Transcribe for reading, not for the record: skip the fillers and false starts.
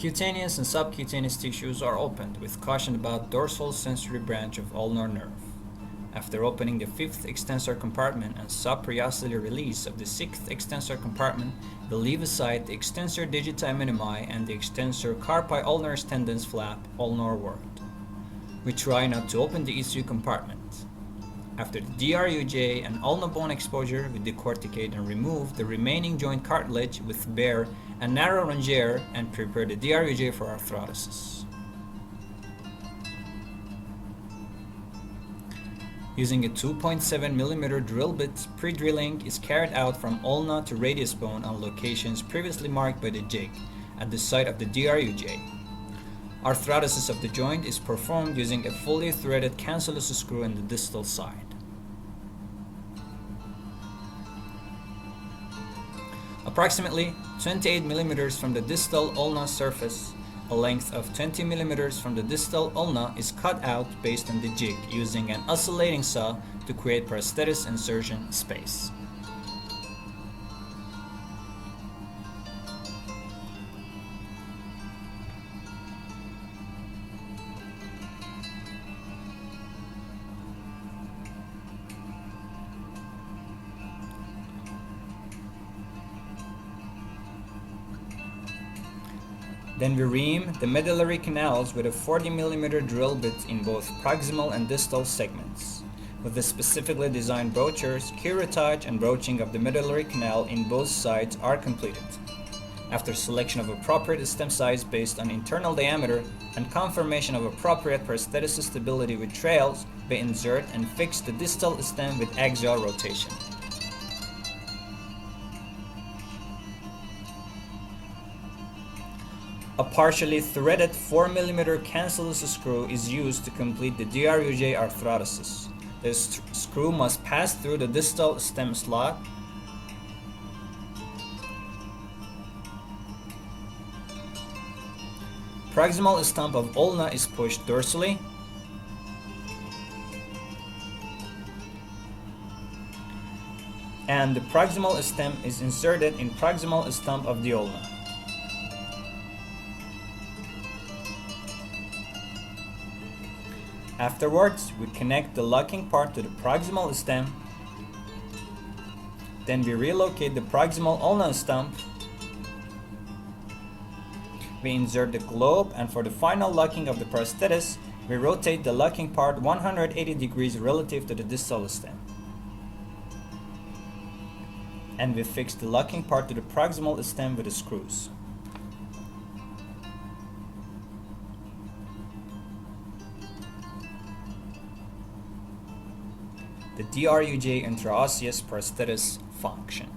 Cutaneous and subcutaneous tissues are opened with caution about dorsal sensory branch of ulnar nerve. After opening the 5th extensor compartment and subperiosteally release of the 6th extensor compartment, we leave aside the extensor digiti minimi and the extensor carpi ulnaris tendons flap ulnarward. We try not to open the ECU compartment. After the DRUJ and ulnar bone exposure, we decorticate and remove the remaining joint cartilage with bare and narrow rongere and prepare the DRUJ for arthrodesis. Using a 2.7 mm drill bit, pre-drilling is carried out from ulna to radius bone on locations previously marked by the jig at the site of the DRUJ. Arthrodesis of the joint is performed using a fully threaded cancellous screw in the distal side. Approximately 28 mm from the distal ulna surface, a length of 20 mm from the distal ulna is cut out based on the jig using an oscillating saw to create prosthesis insertion space. Then we ream the medullary canals with a 40 mm drill bit in both proximal and distal segments. With the specifically designed broachures, curettage and broaching of the medullary canal in both sides are completed. After selection of appropriate stem size based on internal diameter and confirmation of appropriate prosthesis stability with trails, we insert and fix the distal stem with axial rotation. A partially threaded 4 mm cancellous screw is used to complete the DRUJ arthrodesis. This screw must pass through the distal stem slot. Proximal stump of ulna is pushed dorsally. And the proximal stem is inserted in proximal stump of the ulna. Afterwards, we connect the locking part to the proximal stem. Then we relocate the proximal ulnar stump. We insert the globe, and for the final locking of the prosthesis, we rotate the locking part 180 degrees relative to the distal stem. And we fix the locking part to the proximal stem with the screws. The DRUJ intraosseous prosthesis function.